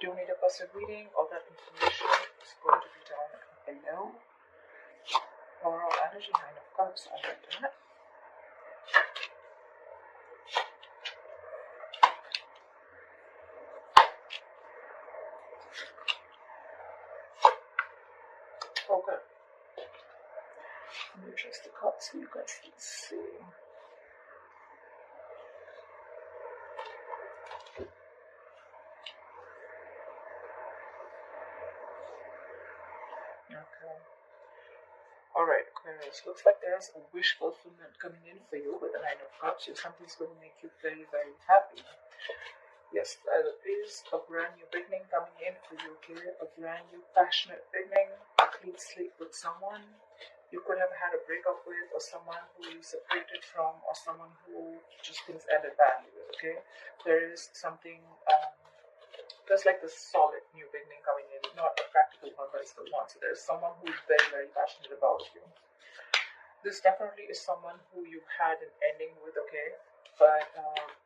you do need a person reading, all that information is going to be down below. Overall energy, Nine of Cups, I like that. Okay. Let me adjust the cards so you guys can see. Okay. Alright, Aquarius. Looks like there's a wish fulfillment coming in for you with the Nine of Cups. Something's going to make you very, very happy. Yes, there is a brand new beginning coming in for you, okay? A brand new passionate beginning, a clean slate with someone you could have had a breakup with, or someone who you separated from, or someone who just things ended badly with, okay? There is something, there's like this solid new beginning coming in, not a practical one, but it's the one. So there's someone who is very, very passionate about you. This definitely is someone who you've had an ending with, okay? But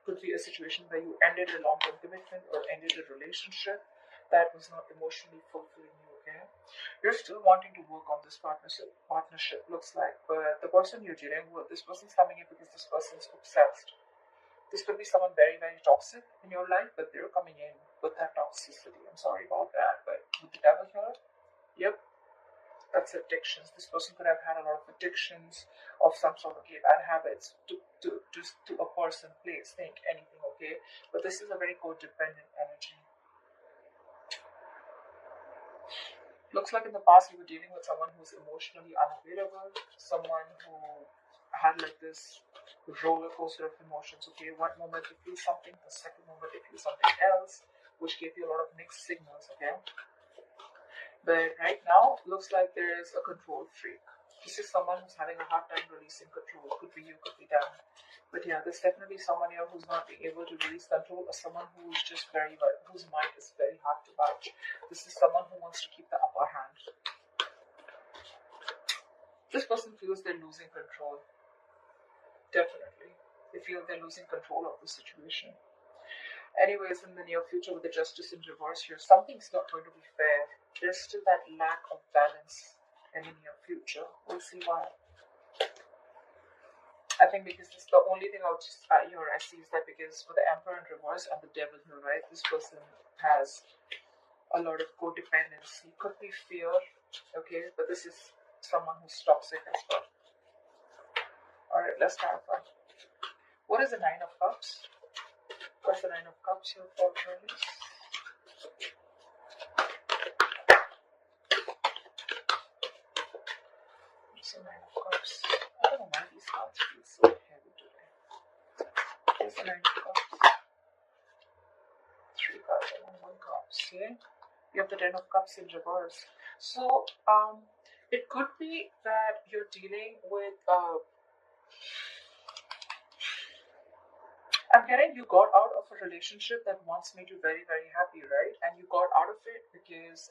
could be a situation where you ended a long-term commitment or ended a relationship that was not emotionally fulfilling you, okay? You're still wanting to work on this partnership looks like, but the person you're dealing with, this person's coming in because this person's obsessed. This could be someone very, very toxic in your life, but they're coming in with that toxicity. I'm sorry about that, but with the devil here, yep, that's addictions. This person could have had a lot of addictions of some sort of bad habits to a person, place, think, anything, okay? But this is a very codependent energy. Looks like in the past you were dealing with someone who's emotionally unavailable, someone who had like this roller coaster of emotions, okay? One moment they feel something, the second moment they feel something else, which gave you a lot of mixed signals, okay? But right now, looks like there is a control freak. This is someone who's having a hard time releasing control. Could be you, could be them. But yeah, there's definitely someone here who's not being able to release control, or someone who's just whose mind is very hard to budge. This is someone who wants to keep the upper hand. This person feels they're losing control. Definitely. They feel they're losing control of the situation. Anyways, in the near future, with the Justice in reverse here, something's not going to be fair. There's still that lack of balance in the near future. We'll see why. I think because this, the only thing I see is that because with the Emperor in reverse and the Devil here, right, this person has a lot of codependency. Could be fear, okay, but this is someone who's toxic as well. Alright, let's clarify. What is the Nine of Cups? What's the Nine of Cups here for Aquarius? What's the Nine of Cups? I don't know why these cards feel so heavy today. What's the Nine of Cups? 3 cards and 1 cup. See? You have the Ten of Cups in reverse. So, it could be that you're dealing with I'm getting you got out of a relationship that once made you very, very happy, right? And you got out of it because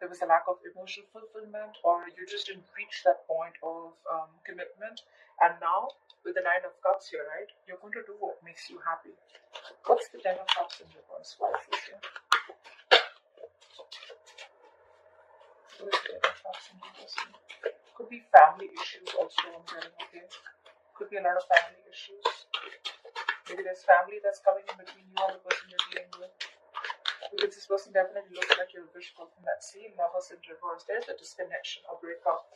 there was a lack of emotional fulfillment, or you just didn't reach that point of commitment. And now, with the Nine of Cups here, right, you're going to do what makes you happy. What's the Ten of Cups in reverse? Why is this here? What is the Ten of Cups in reverse? Could be family issues also, I'm getting, okay? Could be a lot of family issues. Maybe there's family that's coming in between you and the person you're dealing with. Because this person definitely looks like you're wishful from that scene. Lovers in reverse. There's a disconnection, a breakup.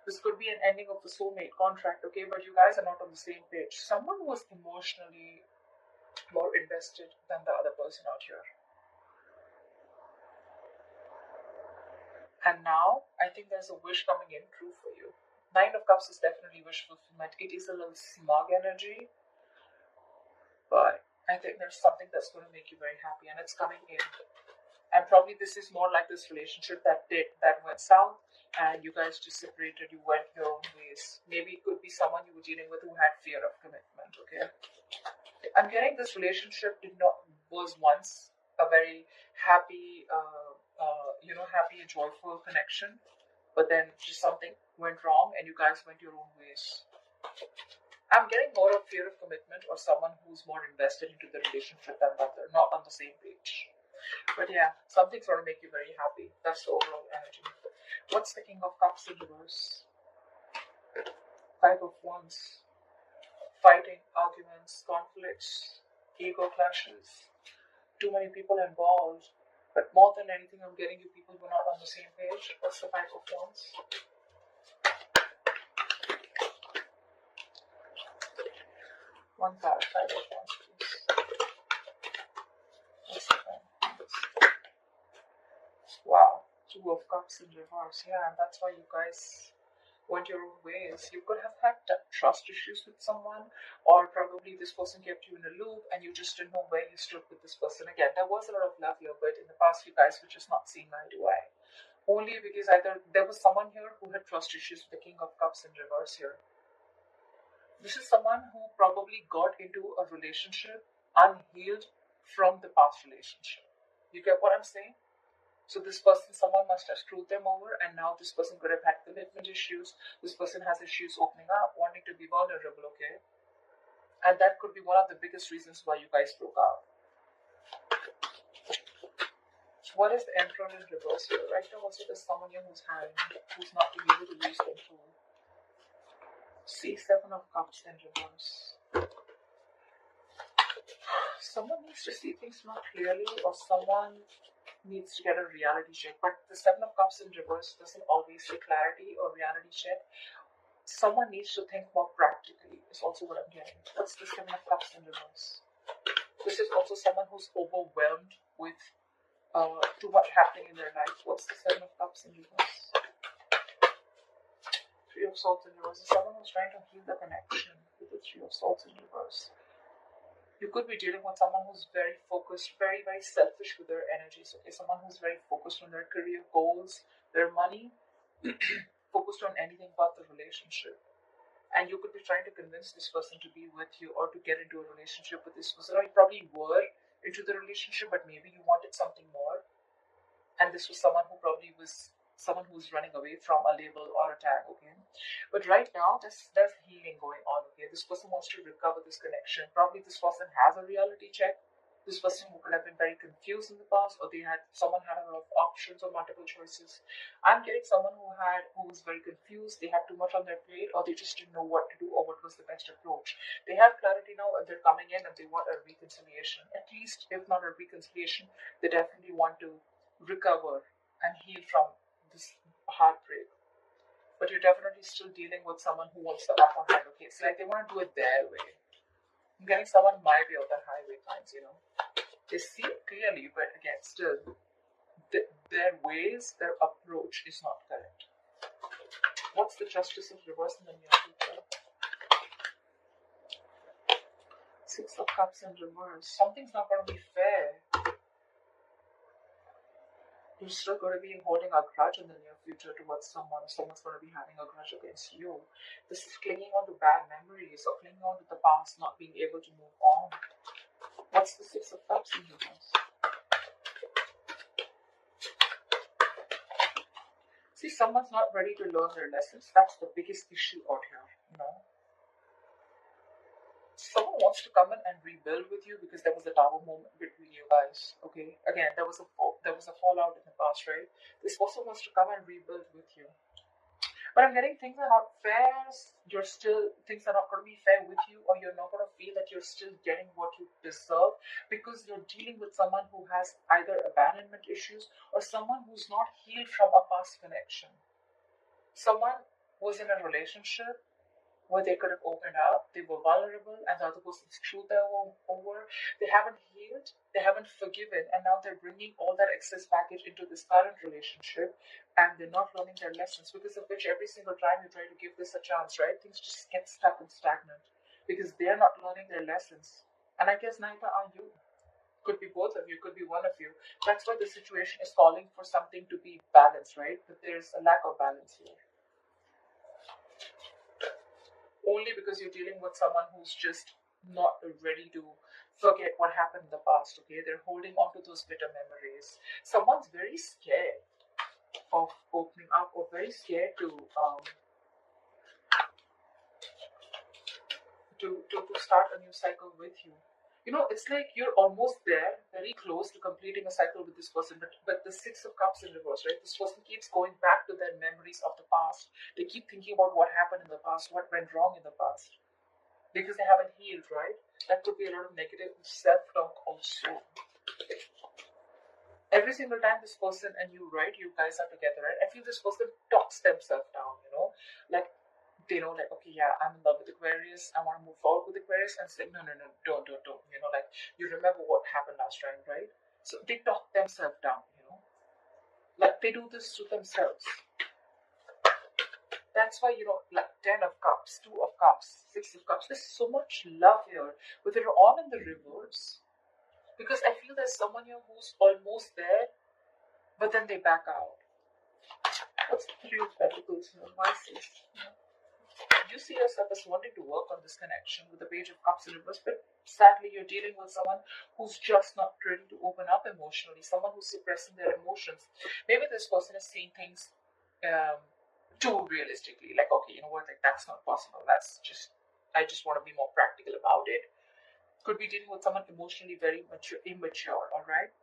This could be an ending of the soulmate contract, okay? But you guys are not on the same page. Someone was emotionally more invested than the other person out here. And now, I think there's a wish coming in true for you. Nine of Cups is definitely wish fulfillment. It is a little smug energy. But I think there's something that's going to make you very happy, and it's coming in. And probably this is more like this relationship that went south, and you guys just separated, you went your own ways. Maybe it could be someone you were dealing with who had fear of commitment, okay? I'm getting this relationship was once a very happy, happy and joyful connection, but then just something went wrong and you guys went your own ways. I'm getting more of fear of commitment, or someone who's more invested into the relationship than that they're not on the same page. But yeah, something's going to make you very happy. That's the overall energy. What's the King of Cups in reverse? Five of Wands. Fighting, arguments, conflicts, ego clashes. Too many people involved. But more than anything, I'm getting you people who are not on the same page. What's the Five of Wands? One card, Five of Wands, please. What's the Five of Wands? Wow, Two of Cups in reverse. Yeah, and that's why you guys went your own ways. You could have had trust issues with someone, or probably this person kept you in a loop and you just didn't know where you stood with this person. Again, there was a lot of love here, but in the past you guys were just not seeing eye to eye. Only because either there was someone here who had trust issues with the King of Cups in reverse here. This is someone who probably got into a relationship unhealed from the past relationship. You get what I'm saying? So this person, someone must have screwed them over, and now this person could have had commitment issues. This person has issues opening up, wanting to be vulnerable, okay? And that could be one of the biggest reasons why you guys broke up. What is the Emperor in reverse here? Right now also there's someone here who's not being able to lose control. See, Seven of Cups in reverse. Someone needs to see things more clearly, or someone needs to get a reality check. But the Seven of Cups in reverse doesn't always say clarity or reality check. Someone needs to think more practically, is also what I'm getting. What's the Seven of Cups in reverse? This is also someone who's overwhelmed with too much happening in their life. What's the Seven of Cups in reverse? Three of Swords in reverse is someone who's trying to heal the connection with the Three of Swords in reverse. You could be dealing with someone who's very focused, very, very selfish with their energies. Okay, someone who's very focused on their career goals, their money, focused on anything but the relationship. And you could be trying to convince this person to be with you or to get into a relationship with this person. Or you probably were into the relationship, but maybe you wanted something more. And this was someone who probably was someone who's running away from a label or a tag, okay? But right now, there's healing going on, okay? This person wants to recover this connection. Probably this person has a reality check. This person who could have been very confused in the past, or someone had a lot of options or multiple choices. I'm getting someone who was very confused. They had too much on their plate, or they just didn't know what to do or what was the best approach. They have clarity now, and they're coming in and they want a reconciliation. At least, if not a reconciliation, they definitely want to recover and heal from this heartbreak. But you're definitely still dealing with someone who wants the upper hand, okay? It's like they want to do it their way. I'm getting someone my way of the highway times, you know. They see it clearly, but again, still, their ways, their approach is not correct. What's the Justice of reverse in the near future? Six of Cups in reverse. Something's not going to be fair. You're still going to be holding a grudge in the near future towards someone. Someone's going to be having a grudge against you. This is clinging on to bad memories or clinging on to the past, not being able to move on. What's the Six of Cups in reverse? See, someone's not ready to learn their lessons. That's the biggest issue out here, you know. Someone wants to come in and rebuild with you because there was a tower moment between you guys. Okay, again, there was a fallout in the past, right? This person wants to come and rebuild with you, but I'm getting things are not fair. Things are not going to be fair with you, or you're not going to feel that you're still getting what you deserve because you're dealing with someone who has either abandonment issues or someone who's not healed from a past connection. Someone was in a relationship where they could have opened up, they were vulnerable, and the other person screwed them over. They haven't healed, they haven't forgiven, and now they're bringing all that excess baggage into this current relationship, and they're not learning their lessons, because of which every single time you try to give this a chance, right, things just get stuck and stagnant, because they're not learning their lessons. And I guess neither are you. Could be both of you, could be one of you. That's why the situation is calling for something to be balanced, right? But there's a lack of balance here. Only because you're dealing with someone who's just not ready to forget what happened in the past, okay? They're holding on to those bitter memories. Someone's very scared of opening up, or very scared to start a new cycle with you. It's like you're almost there, very close to completing a cycle with this person, but the Six of Cups in reverse, right? This person keeps going back to their memories of the past. They keep thinking about what happened in the past, what went wrong in the past, because they haven't healed, right? That could be a lot of negative self-talk also. Every single time this person and you, right, you guys are together, right? I feel this person talks themselves down, like they know, like, okay, yeah, I'm in love with Aquarius, I want to move forward with Aquarius, and say, no, no, no, don't, like, you remember what happened last time, right? So they talk themselves down, like they do this to themselves. That's why, like 10 of Cups, 2 of Cups, 6 of Cups, there's so much love here, but they're all in the reverse. Because I feel there's someone here who's almost there, but then they back out. What's the Three of Pentacles here? Why is you see yourself as wanting to work on this connection with the Page of Cups in reverse, but sadly you're dealing with someone who's just not ready to open up emotionally, someone who's suppressing their emotions. Maybe this person is seeing things too realistically, like, okay, you know what, like that's not possible, I just want to be more practical about it. Could be dealing with someone emotionally very immature, alright?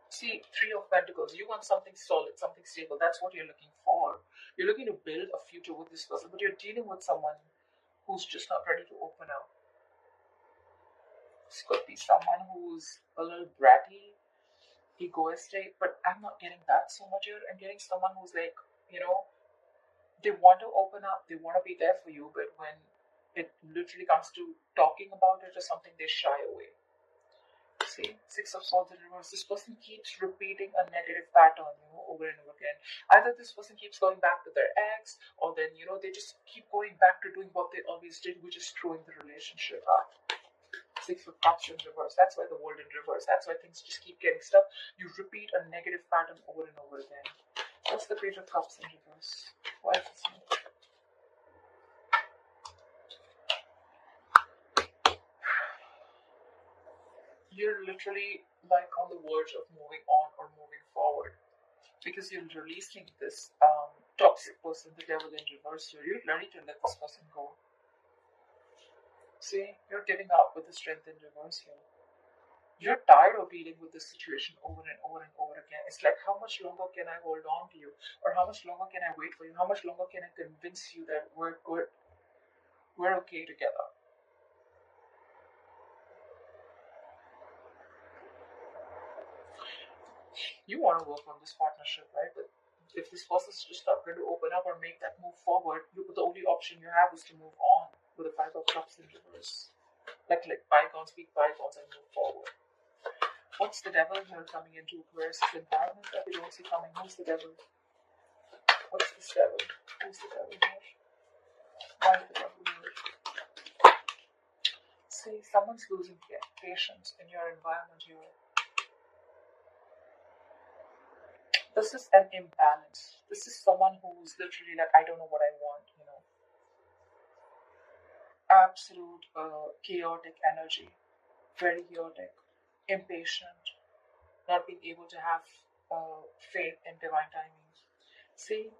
See, Three of Pentacles, you want something solid, something stable. That's what you're looking for. You're looking to build a future with this person, but you're dealing with someone who's just not ready to open up. This could be someone who's a little bratty, egoistic, but I'm not getting that so much here. I'm getting someone who's like, they want to open up, they want to be there for you, but when it literally comes to talking about it or something, they shy away. See, Six of Swords in reverse. This person keeps repeating a negative pattern, over and over again. Either this person keeps going back to their ex, or then, they just keep going back to doing what they always did, which is throwing the relationship up. Six of Cups in reverse. That's why the world in reverse. That's why things just keep getting stuck. You repeat a negative pattern over and over again. What's the Page of Cups in reverse? Why is this here? You're literally like on the verge of moving on or moving forward, because you're releasing this toxic person, the devil in reverse here. You're ready to let this person go. See, you're giving up with the Strength in reverse here. You're tired of dealing with this situation over and over and over again. It's like, how much longer can I hold on to you? Or how much longer can I wait for you? How much longer can I convince you that we're good? We're okay together. You want to work on this partnership, right? But if this person's just not going to open up or make that move forward, the only option you have is to move on with the Five of Cups in reverse. Like bygones be bygones and move forward. What's the devil here coming into Aquarius' environment that we don't see coming? Who's the devil? What's this devil? Who's the devil here? Why is the devil here? See, someone's losing patience in your environment here. This is an imbalance. This is someone who's literally like, I don't know what I want, Absolute chaotic energy. Very chaotic. Impatient. Not being able to have faith in divine timing. See,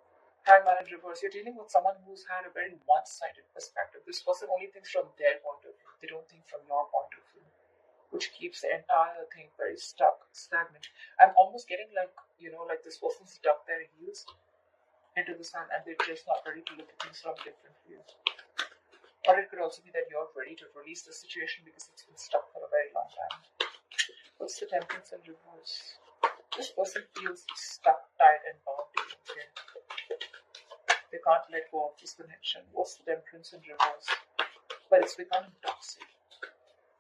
Hangman in reverse. You're dealing with someone who's had a very one-sided perspective. This person only thinks from their point of view. They don't think from your point of view, which keeps the entire thing very stagnant. I'm almost getting like, like this person's dug their heels into the sun and they're just not ready to look at things from a different view. Or it could also be that you're ready to release the situation because it's been stuck for a very long time. What's the Temperance in reverse? This person feels stuck, tied, and bound to you. Okay? They can't let go of this connection. What's the Temperance in reverse? But it's becoming toxic.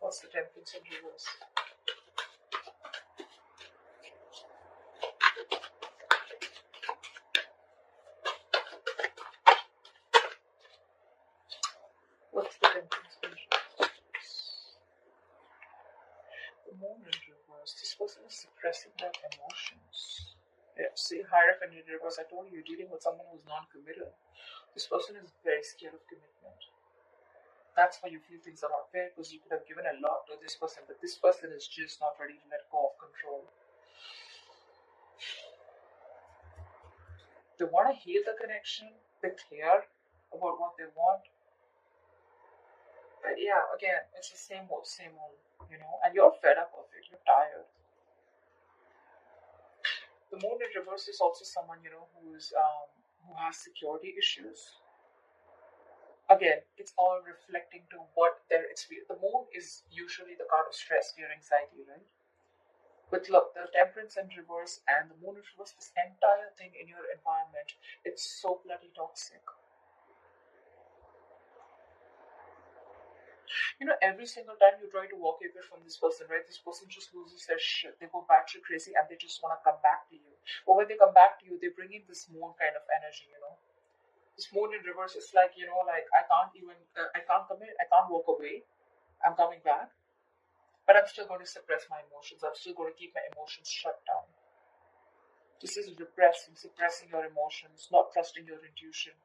What's the Temperance in reverse? What's the Temperance in reverse? The Moon in reverse. This person is suppressing their emotions. Yeah, see, Hierophant in reverse. I told you, you're dealing with someone who's non-committal. This person is very scared of commitment. That's why you feel things are not fair, because you could have given a lot to this person, but this person is just not ready to let go of control. They want to heal the connection. They're clear about what they want. But yeah, again, it's the same old, you know, and you're fed up of it, you're tired. The moon in reverse is also someone, you know, who has security issues. Again, it's all reflecting to what their experience. The moon is usually the card of stress, fear, anxiety, right? But look, the temperance in reverse and the moon in reverse, this entire thing in your environment, it's so bloody toxic. You know, every single time you try to walk away from this person, right, this person just loses their shit. They go batshit crazy and they just want to come back to you. But when they come back to you, they bring in this moon kind of energy, you know. This moon in reverse, it's like, you know, like I can't commit, I can't walk away. I'm coming back, but I'm still going to suppress my emotions. I'm still going to keep my emotions shut down. This is repressing, suppressing your emotions, not trusting your intuition.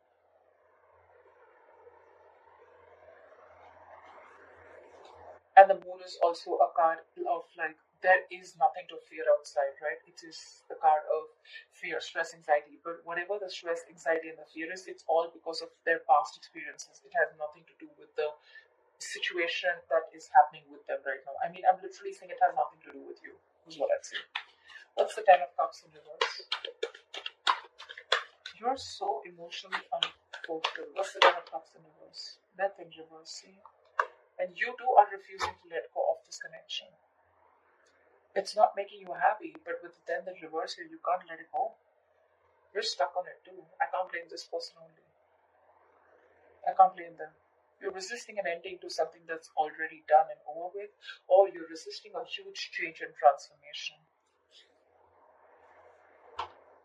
And the moon is also a card of like, there is nothing to fear outside, right? It is the card of fear, stress, anxiety. But whatever the stress, anxiety, and the fear is, it's all because of their past experiences. It has nothing to do with the situation that is happening with them right now. I mean, I'm literally saying it has nothing to do with you, is what I'd say. What's the Ten of Cups in reverse? You're so emotionally unfulfilled. What's the Ten of Cups in reverse? Death in reverse, see? And you too are refusing to let go of this connection. It's not making you happy, but with the 10 in reverse here, you can't let it go. You're stuck on it too. I can't blame this person only. I can't blame them. You're resisting an ending to something that's already done and over with, or you're resisting a huge change and transformation.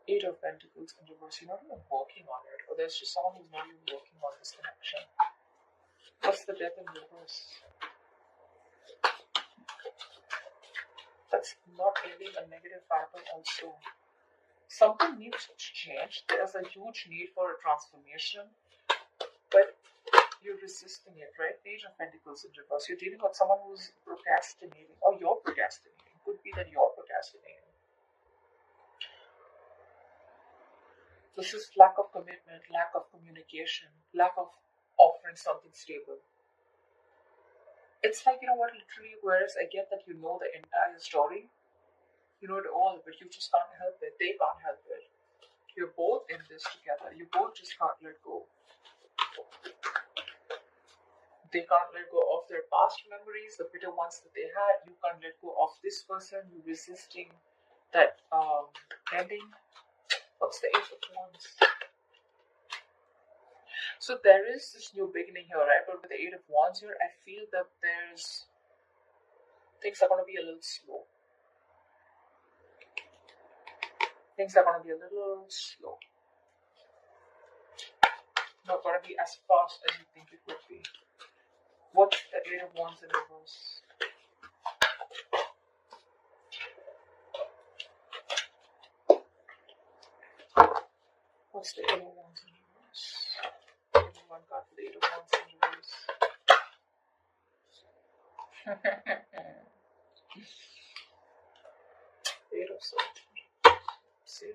Eight of Pentacles in reverse. You're not even working on it, or there's just someone who's not even working on this connection. What's the Death in reverse? That's not ending a negative pattern also. Something needs to change. There's a huge need for a transformation, but you're resisting it, right? Page of Pentacles in reverse. You're dealing with someone who's procrastinating, or you're procrastinating. Could be that you're procrastinating. This is lack of commitment, lack of communication, lack of offering something stable. It's like, you know what, literally, whereas I get that you know the entire story, you know it all, but you just can't help it. They can't help it. You're both in this together. You both just can't let go. They can't let go of their past memories, the bitter ones that they had. You can't let go of this person. You're resisting that ending. What's the Ace of Wands? So there is this new beginning here, right? But with the Eight of Wands here, I feel that things are going to be a little slow. Things are going to be a little slow. Not going to be as fast as you think it would be. What's the Eight of Wands in reverse? What's the Eight of Wands in reverse? Give me one card for the Eight of Wands in reverse. Eight of Swords. See?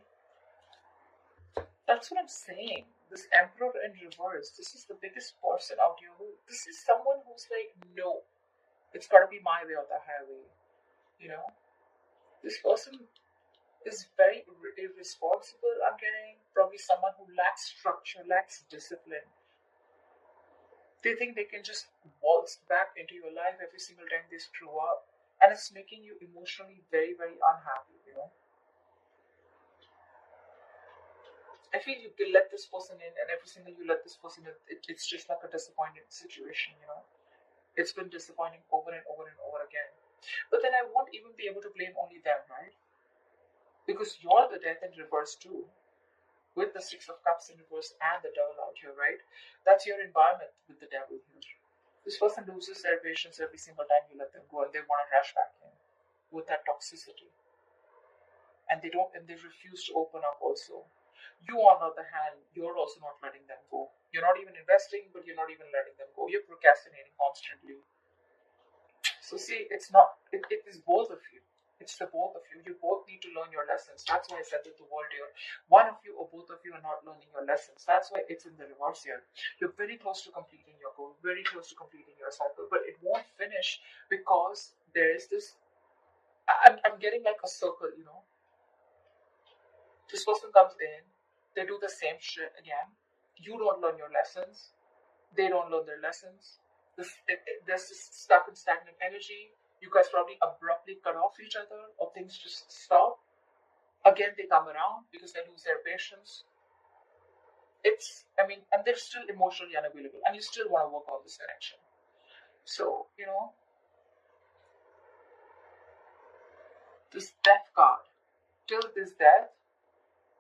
That's what I'm saying. This Emperor in reverse. This is the biggest person out here. This is someone who's like, no, it's got to be my way or the highway. You know, this person is very irresponsible. I'm getting probably someone who lacks structure, lacks discipline. They think they can just waltz back into your life every single time they screw up, and it's making you emotionally very, very unhappy. You know. I feel you can let this person in, and every single you let this person in, it's just like a disappointing situation, you know. It's been disappointing over and over and over again. But then I won't even be able to blame only them, right? Because you're the Death in reverse too, with the Six of Cups in reverse and the Devil out here, right? That's your environment with the Devil here. This person loses their patience every single time you let them go, and they want to rush back in with that toxicity. And they refuse to open up also. You, on the other hand, you're also not letting them go. You're not even investing, but you're not even letting them go. You're procrastinating constantly. So see, it is both of you. It's the both of you. You both need to learn your lessons. That's why I said that the world here. One of you or both of you are not learning your lessons. That's why it's in the reverse here. You're very close to completing your goal, very close to completing your cycle, but it won't finish because there is this. I'm getting like a circle, you know. This person comes in, they do the same shit again. You don't learn your lessons. They don't learn their lessons. There's this stuck and stagnant energy. You guys probably abruptly cut off each other, or things just stop. Again, they come around because they lose their patience. And they're still emotionally unavailable, and you still want to work on this connection. So, this death card, till this death,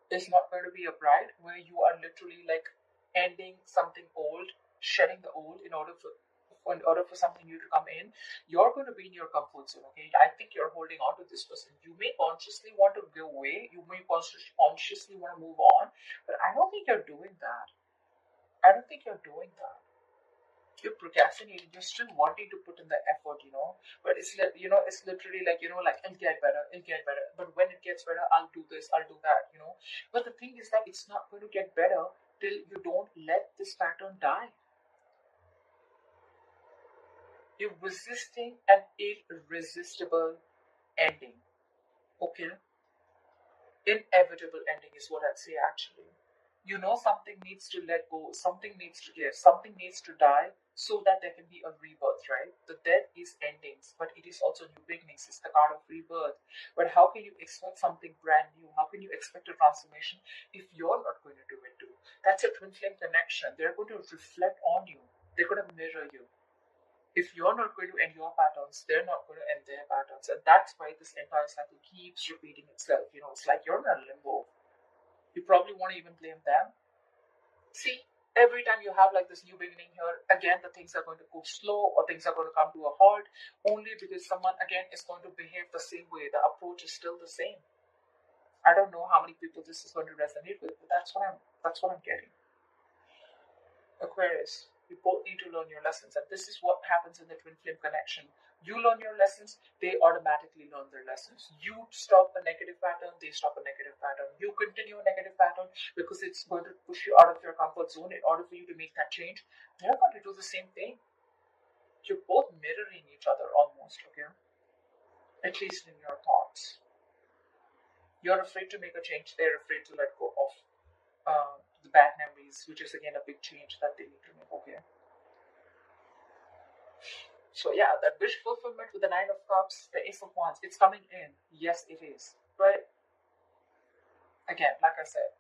is not going to be a bride where you are literally like ending something old, shedding the old in order for something new to come in. You're going to be in your comfort zone, okay? I think you're holding on to this person. You may consciously want to go away, you may consciously want to move on, but I don't think you're doing that. You're procrastinating. You're still wanting to put in the effort, but it's literally like, it'll get better, but when it gets better, I'll do this, I'll do that, but the thing is that it's not going to get better till you don't let this pattern die. You're resisting an irresistible ending, okay? Inevitable ending is what I'd say, actually. Something needs to let go, something needs to give, something needs to die so that there can be a rebirth, right? The death is endings, but it is also new beginnings. It's the card of rebirth. But how can you expect something brand new? How can you expect a transformation if you're not going to do it too? That's a twin flame connection. They're going to reflect on you. They're going to mirror you. If you're not going to end your patterns, they're not going to end their patterns. And that's why this entire cycle keeps repeating itself. It's like you're in a limbo. You probably won't even blame them. See, every time you have like this new beginning here, again, the things are going to go slow or things are going to come to a halt only because someone, again, is going to behave the same way. The approach is still the same. I don't know how many people this is going to resonate with, but that's what I'm getting. Aquarius, you both need to learn your lessons, and this is what happens in the twin flame connection. You learn your lessons, they automatically learn their lessons. You stop a negative pattern, they stop a negative pattern. You continue a negative pattern because it's going to push you out of your comfort zone in order for you to make that change. They're going to do the same thing. You're both mirroring each other almost, okay? At least in your thoughts. You're afraid to make a change, they're afraid to let go of the bad memories, which is again a big change that they need to make, okay? So yeah, that wish fulfillment with the Nine of Cups, the Ace of Wands, it's coming in. Yes, it is. But again, like I said,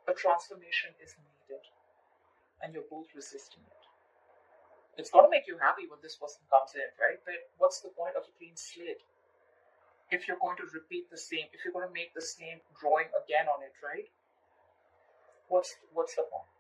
a transformation is needed, and you're both resisting it. It's going to make you happy when this person comes in, right? But what's the point of a clean slate if you're going to repeat the same, if you're going to make the same drawing again on it, right? What's the point?